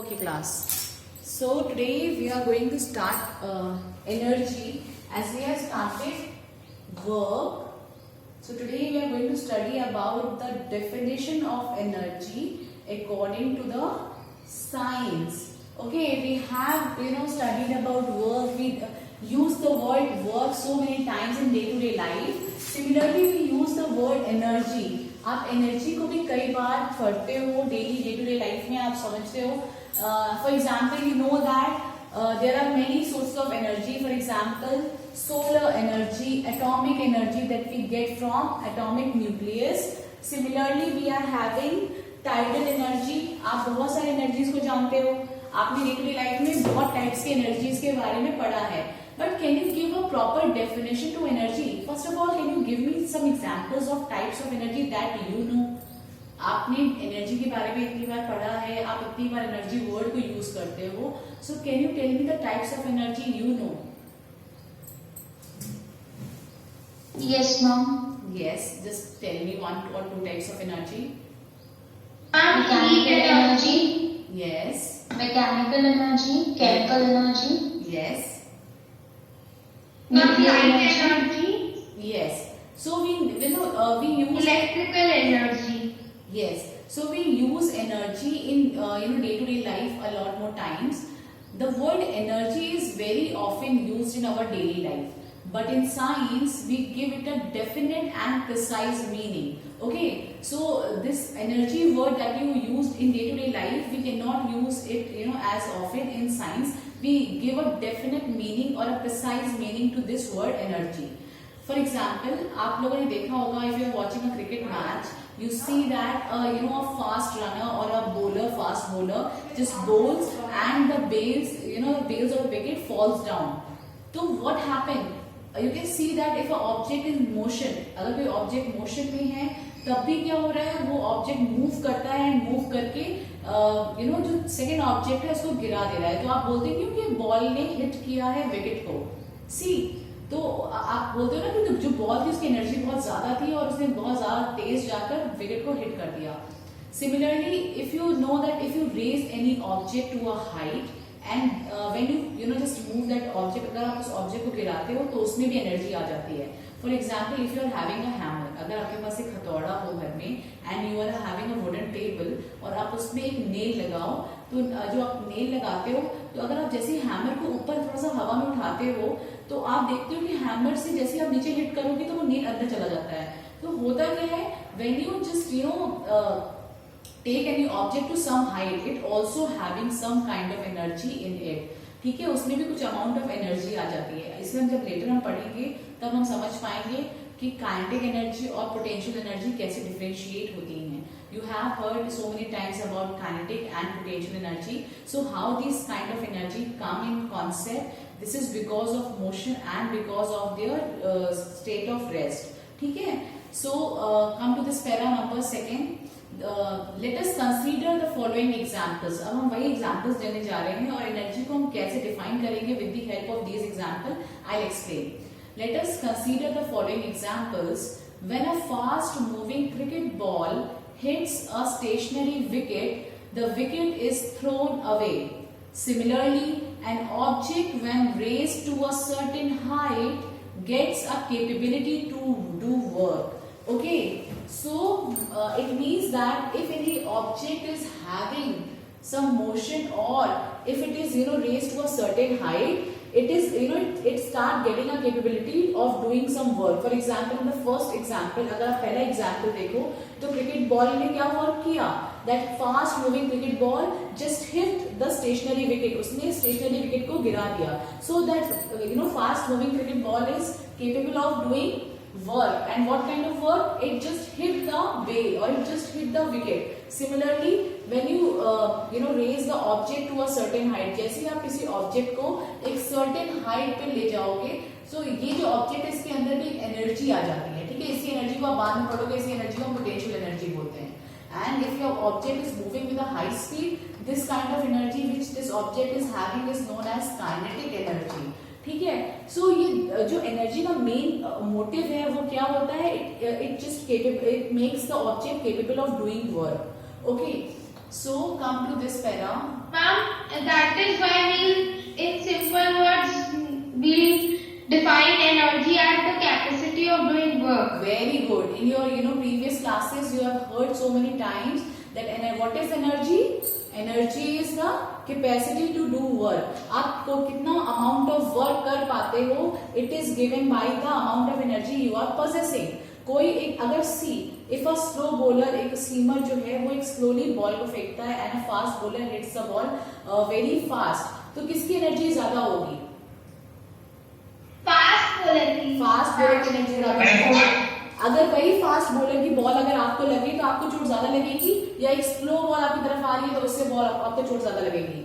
Okay, class. So today we are going to start energy as we have started work. So today we are going to study about the definition of energy according to the science. Okay, we have studied about work. We use the word work so many times in day-to-day life. Similarly, we use the word energy. आप energy को भी कई बार पढ़ते हो daily day to day life में, आप समझते हो. For example you know that there are many sources of energy. For example solar energy, atomic energy that we get from atomic nucleus. Similarly we are having tidal energy. आप बहुत सारी energies को जानते हो, आपने डे टू डे लाइफ में बहुत types की एनर्जीज के बारे में पढ़ा है. But can you give a proper definition to energy? First of all, can you give me some examples of types of energy that you know? आपने energy के बारे में इतनी बार पढ़ा है, आप इतनी बार एनर्जी वर्ड को यूज करते हो. So can you tell me the types of energy you know? Yes, ma'am. Yes, just tell me one or two types of energy. Mechanical energy. Yes. Mechanical energy. Chemical energy. Yes. Nuclear energy. Yes. So we use Electrical energy. Yes. So we use energy in day-to-day life a lot more times. The word energy is very often used in our daily life, but in science we give it a definite and precise meaning. Okay. So this energy word that you used in day-to-day life, we cannot use it as often in science. We give a definite meaning or a precise meaning to this word energy. For example, आप लोगों ने देखा होगा, if you are watching a cricket match, you see that a fast runner or a fast bowler just bowls and the bails of the wicket falls down. So what happened? You can see that if an object is in motion, अगर कोई object motion में है तब भी क्या हो रहा है, वो ऑब्जेक्ट मूव करता है एंड मूव करके जो सेकेंड ऑब्जेक्ट है उसको गिरा दे रहा है. तो आप बोलते हैं क्योंकि बॉल ने हिट किया है विकेट को. सी तो आप बोलते हो ना कि जो बॉल थी उसकी एनर्जी बहुत ज्यादा थी और उसने बहुत ज्यादा तेज जाकर विकेट को हिट कर दिया. Similarly if you know that if you raise any object to a height and when you just move that object, अगर आप उस ऑब्जेक्ट को गिराते हो तो उसमें भी एनर्जी आ जाती है. For example if you are having a hammer, अगर आपके पास एक हथौड़ा हो घर में and you are having a wooden table और आप उसमें एक नेल लगाओ, तो जो आप नेल लगाते हो तो अगर आप जैसे हैमर को ऊपर थोड़ा सा हवा में उठाते हो तो आप देखते हो कि हैमर से जैसे आप नीचे हिट करोगे तो वो नेल अंदर चला जाता है. तो होता क्या है, when you just take any object to some height, it also having some kind of energy in it. ठीक है, उसमें भी कुछ अमाउंट ऑफ एनर्जी आ जाती है. इसलिए हम जब लेटर हम पढ़ेंगे तब हम समझ पाएंगे कि काइनेटिक एनर्जी और पोटेंशियल एनर्जी कैसे डिफरेंशिएट होती हैं. You have heard so many times about kinetic and potential energy. So how these kind of energy come in concept? This is because of motion and because of their state of rest. ठीक है. So come to this para number second. Let us consider the following examples. अब हम वही examples देने जा रहे हैं और एनर्जी को हम कैसे डिफाइन करेंगे with the help of these examples, I'll explain. Let us consider the following examples. When a fast moving cricket ball hits a stationary wicket, the wicket is thrown away. Similarly, an object when raised to a certain height gets a capability to do work. Okay, so it means that if any object is having some motion or if it is raised to a certain height, it is it start getting a capability of doing some work. For example, in the first example, अगर आप पहला example देखो तो cricket ball ने क्या work किया? That fast moving cricket ball just hit the stationary wicket. उसने stationary wicket को गिरा दिया. So that fast moving cricket ball is capable of doing work. And what kind of work? It just hit the bail or it just hit the wicket. Similarly, when you raise the object to a certain height, जैसे ही आप किसी object को एक certain height पे ले जाओगे, so ये जो object है इसके अंदर भी एनर्जी आ जाती है. ठीक है, इसी एनर्जी को आप बाद में पढ़ोगे, इसी एनर्जी को पोटेंशियल एनर्जी बोलते हैं. And if your object is moving with a high speed, this kind of energy which this object is having is known as kinetic energy. ठीक है. सो ये जो एनर्जी का मेन मोटिव है वो क्या होता है, it makes the object capable of doing work. Okay, so come to this para. Ma'am is why in simple words, we define energy as the capacity of doing work. Very good. In your previous classes, you have heard so many times that what is energy? Energy is the capacity to do work. आपको कितना amount of work कर पाते हो? It is given by the amount of energy you are possessing. कोई एक अगर if a slow bowler, एक seamer जो है वो एक slowly बॉल को फेंकता है and a fast bowler hits the ball very fast, तो किसकी एनर्जी ज्यादा होगी? फास्ट बॉलर की एनर्जी ज्यादा होगी। अगर वही फास्ट बॉलर की बॉल अगर आपको लगे तो आपको चोट ज्यादा लगेगी, या एक स्लो बॉल आपकी तरफ आ रही है तो उससे बॉल आपको चोट ज्यादा लगेगी?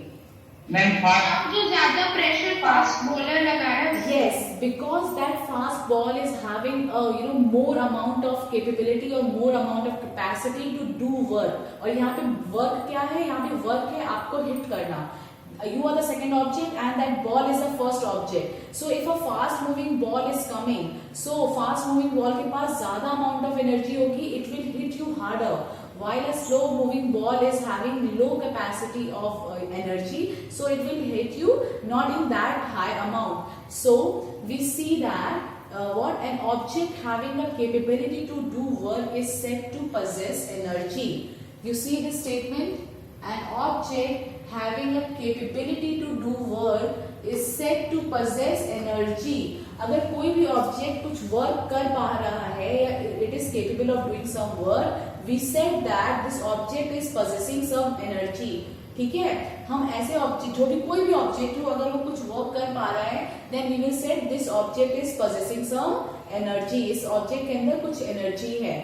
जो ज्यादा प्रेशर फास्ट बॉलर लगा रहा है। Yes, because that fast ball is having a more amount of capability or more amount of capacity to do work. और यहाँ पे work क्या है? यहाँ पे work है आपको hit करना. You are the second object and that ball is the first object. So if a fast moving ball is coming, so fast moving ball के पास ज्यादा amount of energy होगी, it will hit you harder. While a slow moving ball is having low capacity of energy, so it will hit you not in that high amount. So we see that what an object having the capability to do work is said to possess energy. You see this statement? An object having a capability to do work is said to possess energy. अगर कोई भी object कुछ work कर पा रहा है या it is capable of doing some work, we said that this object is possessing some energy. ठीक है, हम ऐसे ऑब्जेक्ट, जो भी कोई भी ऑब्जेक्ट हो, अगर वो कुछ वर्क कर पा रहा है, then we will say this object is possessing some energy. इस ऑब्जेक्ट के अंदर कुछ एनर्जी है.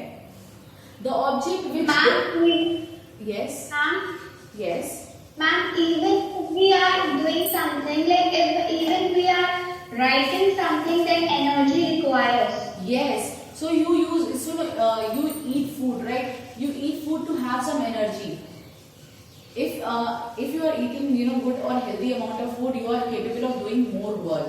The object which yes. Yes. Ma'am, even if we are doing something, like if even we are writing something, then energy requires. Yes. So you eat food, right? You eat food to have some energy. If you are eating good or healthy amount of food, you are capable of doing more work.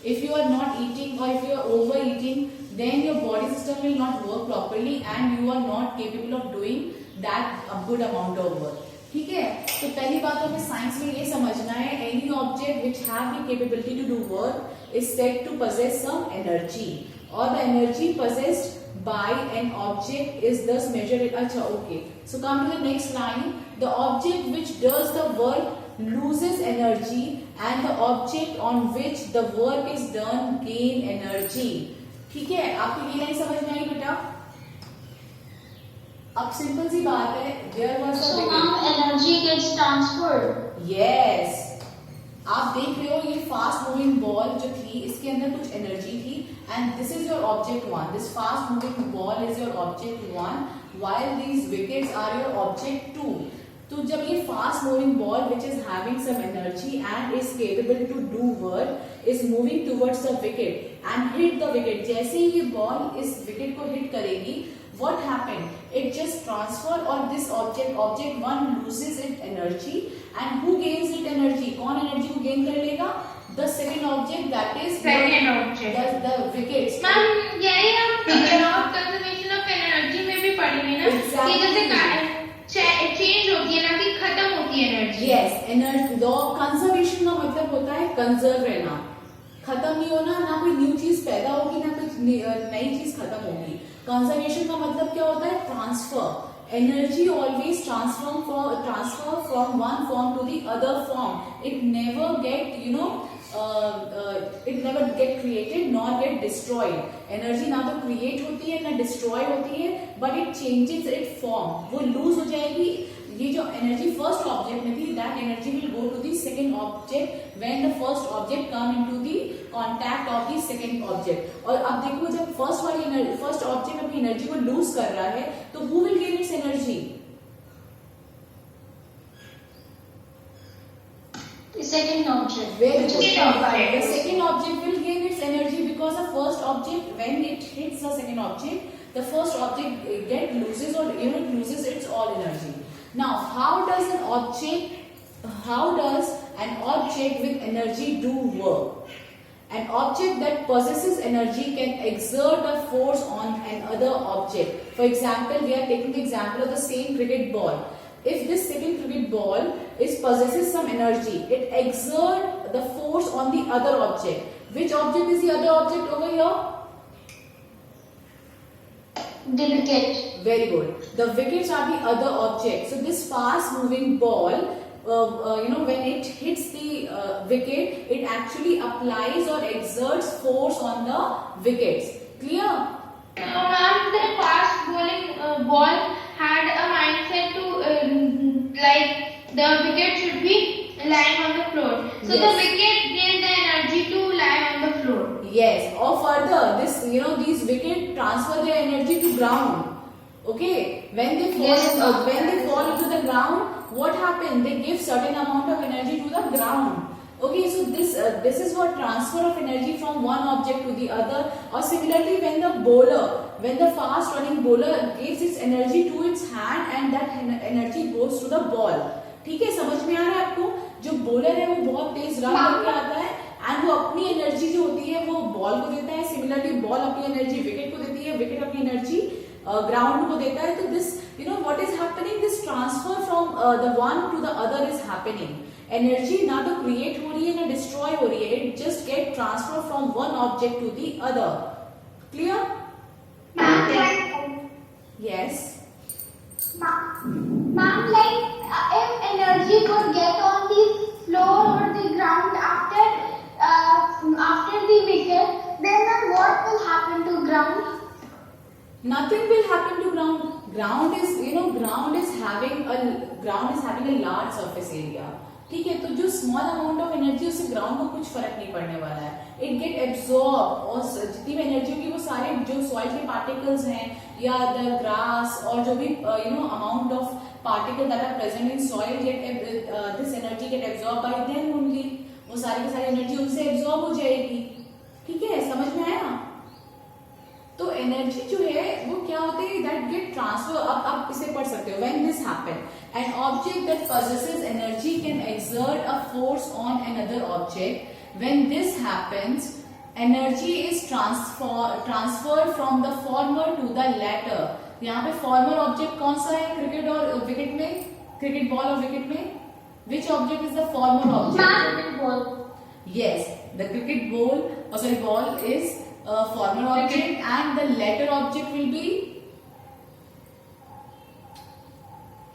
If you are not eating or if you are overeating, then your body system will not work properly and you are not capable of doing that good amount of work. ठीक है, तो पहली बात हमें science में ये समझना है, any object which have the capability to do work is said to possess some energy, or the energy possessed by an object is thus measured. अच्छा, okay. So come to the next line. The object which does the work loses energy and the object on which the work is done gain energy. ठीक है, आपको ये नहीं समझ में आई बेटा? अब सिंपल सी बात है, there was a energy gets transferred. Yes. आप देख रहे हो ये फास्ट मूविंग बॉल जो थी इसके अंदर कुछ एनर्जी थी and this is your object one. This fast moving ball is your object one while these wickets are your object two. तो जब ये fast moving ball which is having some energy and is capable to do work is moving towards the wicket and hit the wicket, जैसे ही ये ball इस wicket को hit करेगी, what happened? It just transferred, or this object one loses its energy, and who gains its energy? कौन energy को gain कर लेगा? The second object, that is second object. the wickets. Ma'am, यही हम conservation of energy में भी पढ़ेंगे ना, कि जैसे चेंज होती है ना कि खत्म होती है energy. Yes, energy. The conservation का मतलब होता है कंजर्व रहना, खत्म नहीं होना, ना कोई न्यू चीज पैदा होगी ना कोई नई चीज खत्म होगी. कंजर्वेशन का मतलब क्या होता है? Transfer. Energy always transfer from one form to the other form. It never get created nor get destroyed. Energy ना तो क्रिएट होती है ना डिस्ट्रॉय होती है, but it changes it form. वो लूज हो जाएगी. ये जो एनर्जी फर्स्ट ऑब्जेक्ट में थी, that energy will go to the second object when the first object come into the contact of the second object. और अब देखो, जब फर्स्ट ऑब्जेक्ट अपनी एनर्जी को लूज कर रहा है, तो who will gain it's energy? The second object. Very good. The second object will gain its energy because the first object, when it hits the second object, the first object loses its all energy. Now, how does an object with energy do work? An object that possesses energy can exert a force on another object. For example, we are taking the example of the same cricket ball. If this second cricket ball possesses some energy. It exerts the force on the other object. Which object is the other object over here? The wicket. Very good. The wickets are the other object. So this fast moving ball, when it hits the wicket, it actually applies or exerts force on the wickets. Clear? Ma'am, the fast bowling ball had a mindset to like the wicket should be lying on the floor. So Yes. the wicket gained the energy to lie on the floor. Yes. Or further, these wickets transfer their energy to ground. Okay. When they fall, Yes, ma'am. when they fall into the ground, what happens? They give certain amount of energy to the ground. Okay, so this is what transfer of energy from one object to the other. Or similarly, when the fast running bowler gives its energy to its hand and that energy goes to the ball. ठीक है, समझ में आ रहा है आपको? जो bowler है वो बहुत तेज रन करके आता है एंड वो अपनी एनर्जी जो होती है वो बॉल को देता है. सिमिलरली बॉल अपनी एनर्जी विकेट को देती है, विकेट अपनी एनर्जी ग्राउंड को देता है. तो this what is happening, this transfer from the one two the other is happening. Energy ना तो क्रिएट हो रही है ना डिस्ट्रॉय हो रही है. It just get transfer from one object to the other. Clear? Yes. Ma'am, like if energy would get on the floor or the ground after the wicket, then what will happen to ground? Nothing will happen to ground. Ground is having a large surface area. ठीक है, तो जो small amount of energy उससे ground को कुछ फर्क नहीं पड़ने वाला है. इट गेट एब्सॉर्ब और जितनी भी एनर्जी होगी वो सारे जो सॉइल के पार्टिकल्स हैं या द ग्रास और जो भी amount of particle that are present in soil get this energy get absorb by them only. वो सारी की सारी एनर्जी उनसे एब्सॉर्ब हो जाएगी. ठीक है, समझ में आया? तो एनर्जी जो है वो क्या होते हैं, दैट गेट ट्रांसफर. अब आप इसे पढ़ सकते हो. When this happen, an object that possesses energy can exert a force on another object. When this happens, energy is transferred from the former to the latter. यहाँ पे फॉर्मर ऑब्जेक्ट कौन सा है क्रिकेट और विकेट में, cricket ball और wicket में? Which object is the former object? Cricket ball. Yes, the cricket ball is a former object and the latter object will be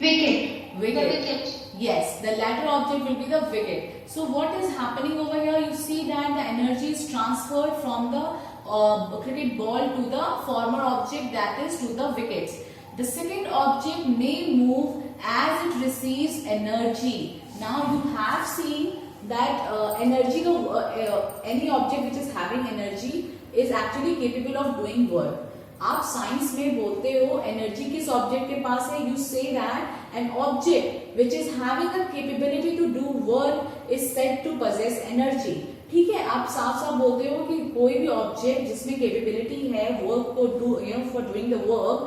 Wicket. The wicket. Yes, the latter object will be the wicket. So what is happening over here? You see that the energy is transferred from the cricket ball to the former object, that is to the wickets. The second object may move as it receives energy. Now you have seen that any object which is having energy is actually capable of doing work. आप science में बोलते हो energy किस object के पास है? You say that an object which is having a capability to do work is said to possess energy. ठीक है, आप साफ साफ बोलते हो कि कोई भी ऑब्जेक्ट जिसमें कैपेबिलिटी है वर्क को do for doing the work,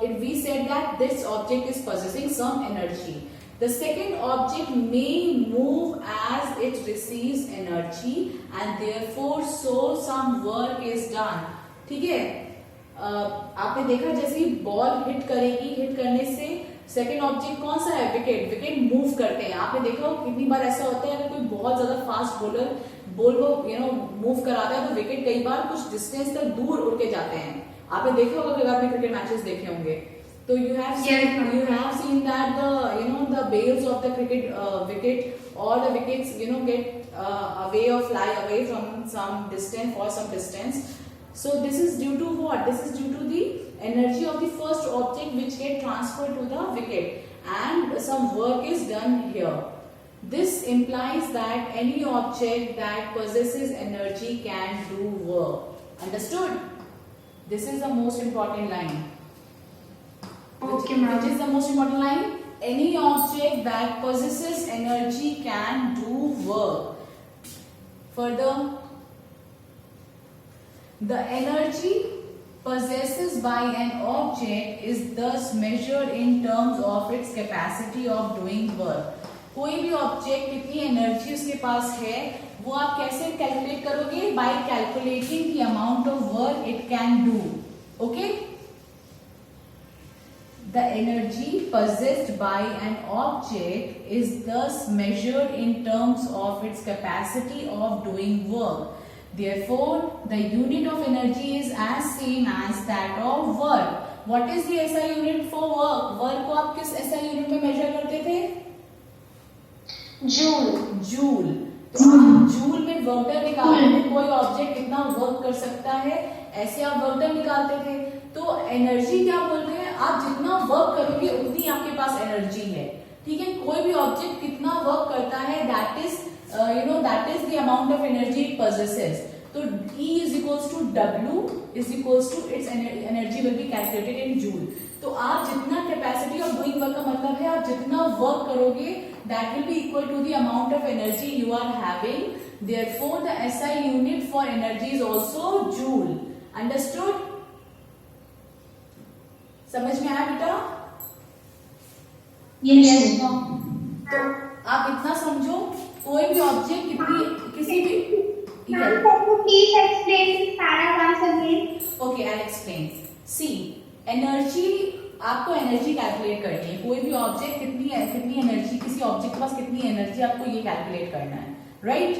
it we said that this object is possessing some energy. The second object may move as it receives energy and therefore so some work is done. ठीक है, आपने देखा जैसे ही ball hit करेगी, hit करने से second object कौन सा है? विकेट मूव करते हैं. आपने देखा हो कितनी बार ऐसा होता है अगर कोई बहुत ज्यादा फास्ट बॉलर बॉल को मूव कराता है तो विकेट कई बार कुछ डिस्टेंस तक दूर उड़ के जाते हैं. आपने देखा होगा अगर आपने क्रिकेट मैचेस देखे होंगे तो you have seen that the bails of the cricket wicket or the wickets get away or fly away from some distance for some distance. So this is due to what? This is due to the energy of the first object which get transferred to the wicket and some work is done here. This implies that any object that possesses energy can do work. Understood? This is the most important line. Okay, ma'am. Which is the most important line? Any object that possesses energy can do work. Further, the energy possessed by an object is thus measured in terms of its capacity of doing work. कोई भी object कितनी energy उसके पास है वो आप कैसे calculate करोगे? Bye calculating the amount of work it can do. Okay, The energy possessed by an object is thus measured in terms of its capacity of doing work. Therefore, the unit of energy is as same as that of work. What is the SI unit for work? Work को आप किस SI unit में measure करते थे? Joule. तो आप joule में work done निकालते थे, कोई ऑब्जेक्ट कितना वर्क कर सकता है, ऐसे आप वर्क डन निकालते थे. तो एनर्जी क्या बोलते हैं, आप जितना वर्क करोगे उतनी आपके पास एनर्जी है. ठीक है, कोई भी ऑब्जेक्ट कितना वर्क करता है, that is that is the amount of energy it possesses. So E is equals to W is equals to its energy will be calculated in joule. तो आप जितना कैपेसिटी ऑफ डूइंग वर्क का मतलब है आप जितना वर्क करोगे that will be equal to the amount of energy you are having. Therefore, the SI unit for energy is also joule. Understood? समझ में आया बेटा? Yes. तो आप इतना समझो, कोई भी ऑब्जेक्ट किसी भी Please explain this para once again. Okay, I'll explain. See, energy, आपको एनर्जी कैलकुलेट करनी है. कोई भी ऑब्जेक्ट कितनी एनर्जी, किसी ऑब्जेक्ट के पास कितनी एनर्जी, आपको ये कैलकुलेट करना है, right?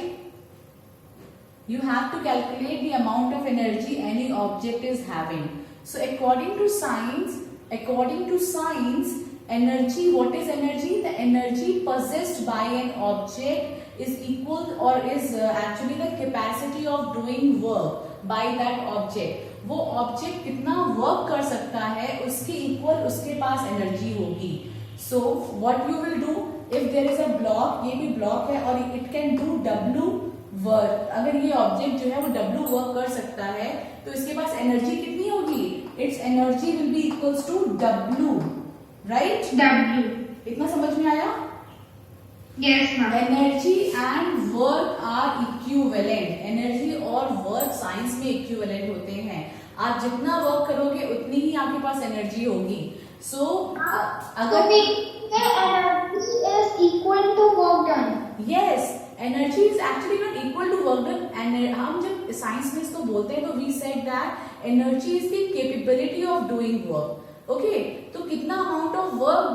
You have to calculate the amount of energy any object is having. So according to science, energy, what is energy? The energy possessed by an object is equal or is actually the capacity of doing work by that object. वो object कितना work कर सकता है उसके equal उसके पास energy होगी. So what you will do, if there is a block, ये भी ब्लॉक है और it can do W work. अगर ये ऑब्जेक्ट जो है वो W वर्क कर सकता है तो इसके पास एनर्जी कितनी होगी? It's energy will be equals to W, right? W. इतना समझ में आया? Yes, ma'am. Energy and work are equivalent. Energy और वर्क साइंस में इक्विवेलेंट होते हैं. आप जितना वर्क करोगे उतनी ही आपके पास एनर्जी होगी. सो अगर Energy is equal to work done. Yes, energy is actually not equal to work done. And हम जब साइंस में इसको बोलते हैं तो we said that energy is the capability of doing work. Okay, तो कितना अमाउंट ऑफ वर्क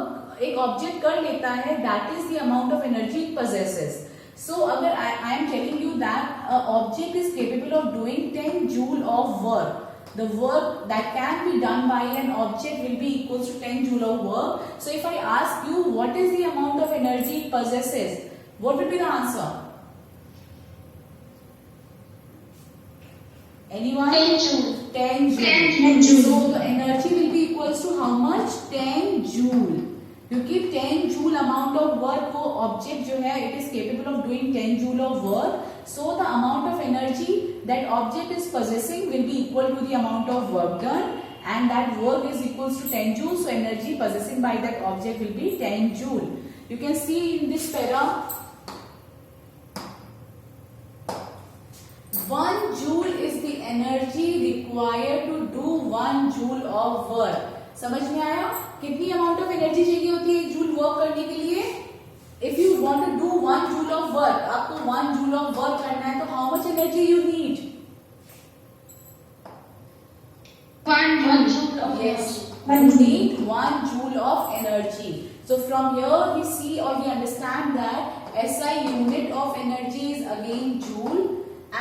एक ऑब्जेक्ट कर लेता है, that is the amount of energy it possesses. So अगर I am telling you that a object is capable of doing 10 joule of work, the work that can be done by an object will be equals to 10 joule of work. So if I ask you what is the amount of energy it possesses, what will be the answer? Anyone? 10 joule. 10 joule. 10 joule. So the energy will be equals to how much? 10 joule. क्योंकि 10 joule amount of work वो object जो है it is capable of doing 10 joule of work. So the amount of energy that object is possessing will be equal to the amount of work done, and that work is equals to 10 joule. So energy possessing by that object will be 10 joule. You can see in this para 1 joule is the energy required to do 1 joule of work. समझ में आया? कितनी amount of energy चाहिए होती है 1 joule work करने के लिए? If you want to do 1 joule of work, आपको 1 जूल ऑफ वर्क करना है तो how much energy you need? 1 joule. Yes, you need 1 joule of energy. So from here we see or we understand that SI unit of energy is again joule,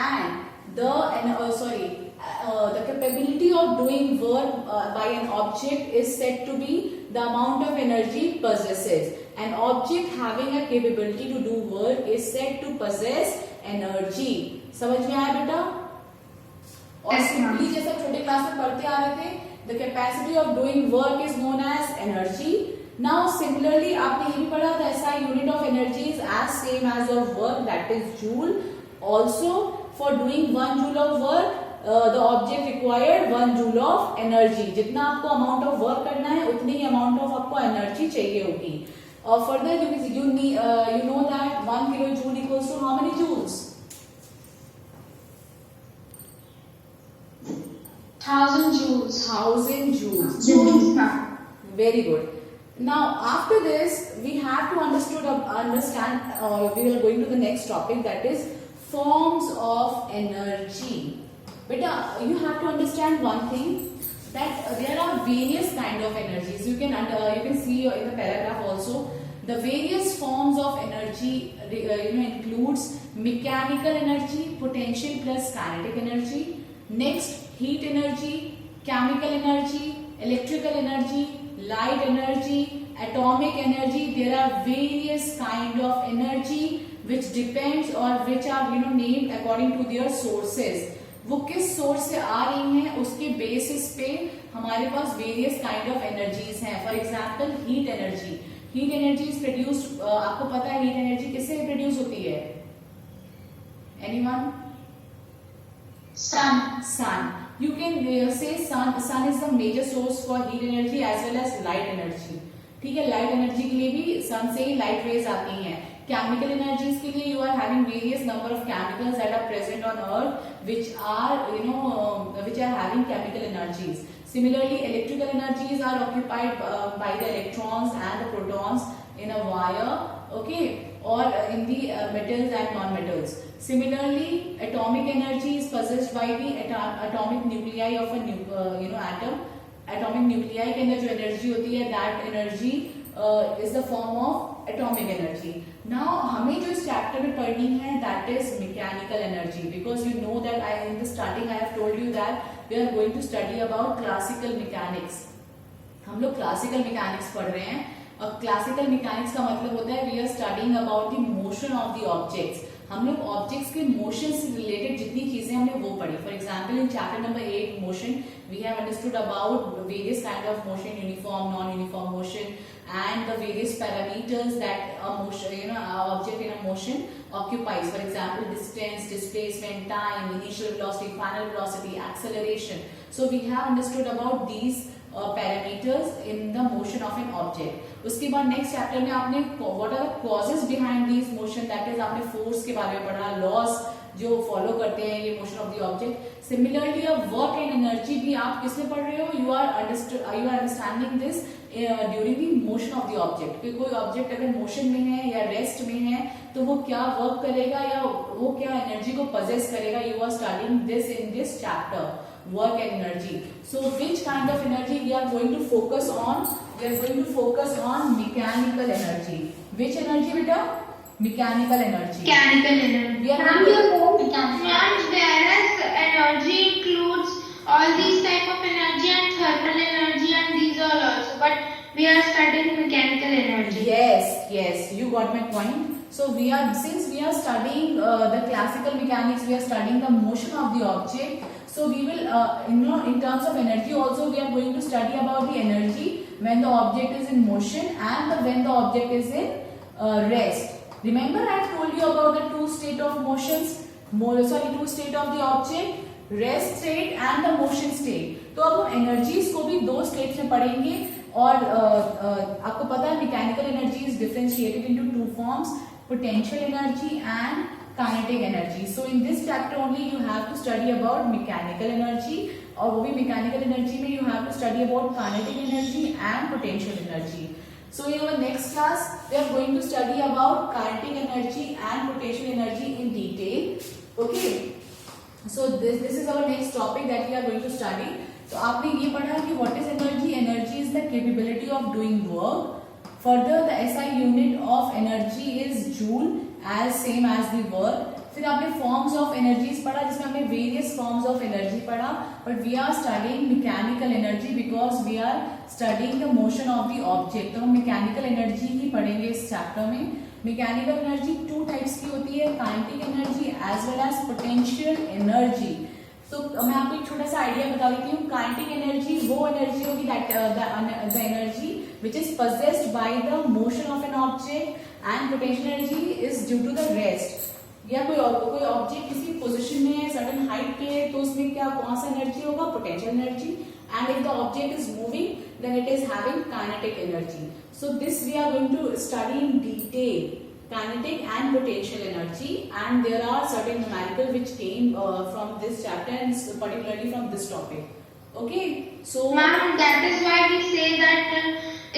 and the capability of doing work by an object is said to be the amount of energy it possesses. An object having a capability to do work is said to possess energy. समझ में आया बेटा? और simply जैसा छोटे class में पढ़ते आ रहे थे, the capacity of doing work is known as energy. Now similarly आपने ये भी पढ़ा था SI unit of energy is as same as of work, that is joule. Also for doing 1 joule of work, the object required 1 joule of energy. जितना आपको amount of work करना है उतनी ही amount of आपको energy चाहिए होगी. और further you know that 1 kilojoule equals to how many joules? 1000 joules. 1000 joules. Joules, ma'am. Very good. Now after this we have to understand. We are going to the next topic, that is forms of energy. Beta, you have to understand one thing, that there are various kind of energies. You can see in the paragraph also. The various forms of energy includes mechanical energy, potential plus kinetic energy. Next, heat energy, chemical energy, electrical energy, light energy, atomic energy. There are various kind of energy which depends or which are named according to their sources. वो किस source से आ रही हैं उसके basis पे हमारे पास various kind of energies हैं. For example heat energy. Heat energy is produced, आपको पता है हीट एनर्जी किससे प्रोड्यूस होती है? Anyone? Sun. You can say sun is the major source for heat energy as well as light energy. ठीक है, light energy के लिए भी सन से ही लाइट रेज आती हैं. केमिकल एनर्जीज के लिए you are having various number of chemicals that are present on earth which are having chemical energies. Similarly, electrical energies are occupied by the electrons and the protons in a wire, okay, or in the metals and non-metals. Similarly, atomic energy is possessed by the atomic nuclei of a atom. Atomic nuclei के अंदर जो energy होती है, that energy is the form of atomic energy. Now हमें जो इस chapter में पढ़नी है that is mechanical energy, because you know that in the starting I have told you that we are going to study about classical mechanics. हम लोग classical mechanics पढ़ रहे हैं. और classical mechanics का मतलब होता है we are studying about the motion of the objects. हम लोग ऑब्जेक्ट्स के मोशन से रिलेटेड जितनी चीजें हमने वो पढ़ी. For example in chapter number 8 motion we have understood about various kind of motion, uniform, non uniform motion and the various parameters that a motion, object in a motion occupies. For example, distance, displacement, time, initial velocity, final velocity, acceleration. So we have understood about these parameters in the motion of an object. उसके बाद next chapter में आपने what are the causes behind these motion, that is आपने force के बारे में पढ़ा, loss जो फॉलो करते हैं ये motion of the object. Similarly work and energy भी आप किसमें पढ़ रहे हो? You are understanding this during the motion of the object. कि कोई ऑब्जेक्ट अगर मोशन में है या रेस्ट में है तो वो क्या वर्क करेगा या वो क्या एनर्जी को पजेस करेगा. You are studying this in this chapter, work and energy. So which kind of energy we are going to focus on? We are going to focus on mechanical energy. Which energy beta? Mechanical energy. Mechanical energy. We are going Ma'am, whereas energy includes all these type of energy and thermal energy and these all also, but we are studying mechanical energy. Yes, you got my point. So since we are studying the classical mechanics, we are studying the motion of the object. So we will, in terms of energy also, we are going to study about the energy when the object is in motion and when the object is in rest. Remember I told you about the two state of motions, two state of the object, rest state and the motion state. तो अब हम energies को भी दो states में पढ़ेंगे. और आपको पता है mechanical energy is differentiated into two forms, potential energy and kinetic energy. So in this chapter only you have to study about mechanical energy, और वो भी मैकेनिकल एनर्जी में you have to study about kinetic energy and potential energy. So in our next class we are going to study about kinetic energy and potential energy in detail. Okay, so this is our next topic that we are going to study. तो आपने ये पढ़ा कि what is energy? Energy is the capability of doing work. Further, the SI unit of energy is joule, as same as the work. फिर आपने forms of energies पढ़ा जिसमें हमने various forms of energy पढ़ा, but we are studying mechanical energy because we are studying the motion of the object. तो हम mechanical energy ही पढ़ेंगे इस chapter में. Mechanical energy two types की होती है, kinetic energy as well as potential energy. तो मैं आपको एक छोटा सा आइडिया बता देती हूँ. काइनेटिक एनर्जी वो एनर्जी होगी the energy which is possessed by the motion of an object, and potential energy is due to the rest. या कोई ऑब्जेक्ट किसी पोजीशन में है, सर्टेन हाइट पे है, तो उसमें क्या कौन सा एनर्जी होगा? Potential energy. And if the object is moving then it is having kinetic energy. So this we are going to study in detail, kinetic and potential energy, and there are certain numerical which came from this chapter and particularly from this topic. Okay, so Ma'am, that is why we say that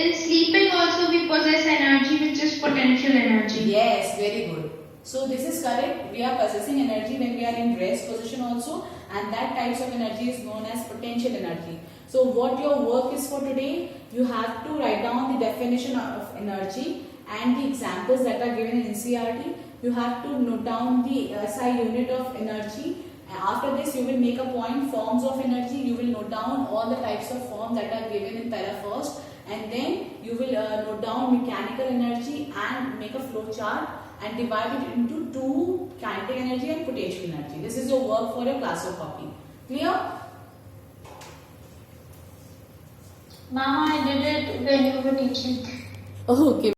in sleeping also we possess energy which is potential energy. yes, very good. So this is correct. We are possessing energy when we are in rest position also, and that types of energy is known as potential energy. So what your work is for today, you have to write down the definition of energy and the examples that are given in NCERT. You have to note down the SI unit of energy. After this, you will make a point forms of energy. You will note down all the types of forms that are given in para first, and then you will note down mechanical energy and make a flow chart and divide it into two: kinetic energy and potential energy. This is your work for your class copy. Clear? Mama, I did it when you were teaching. Okay.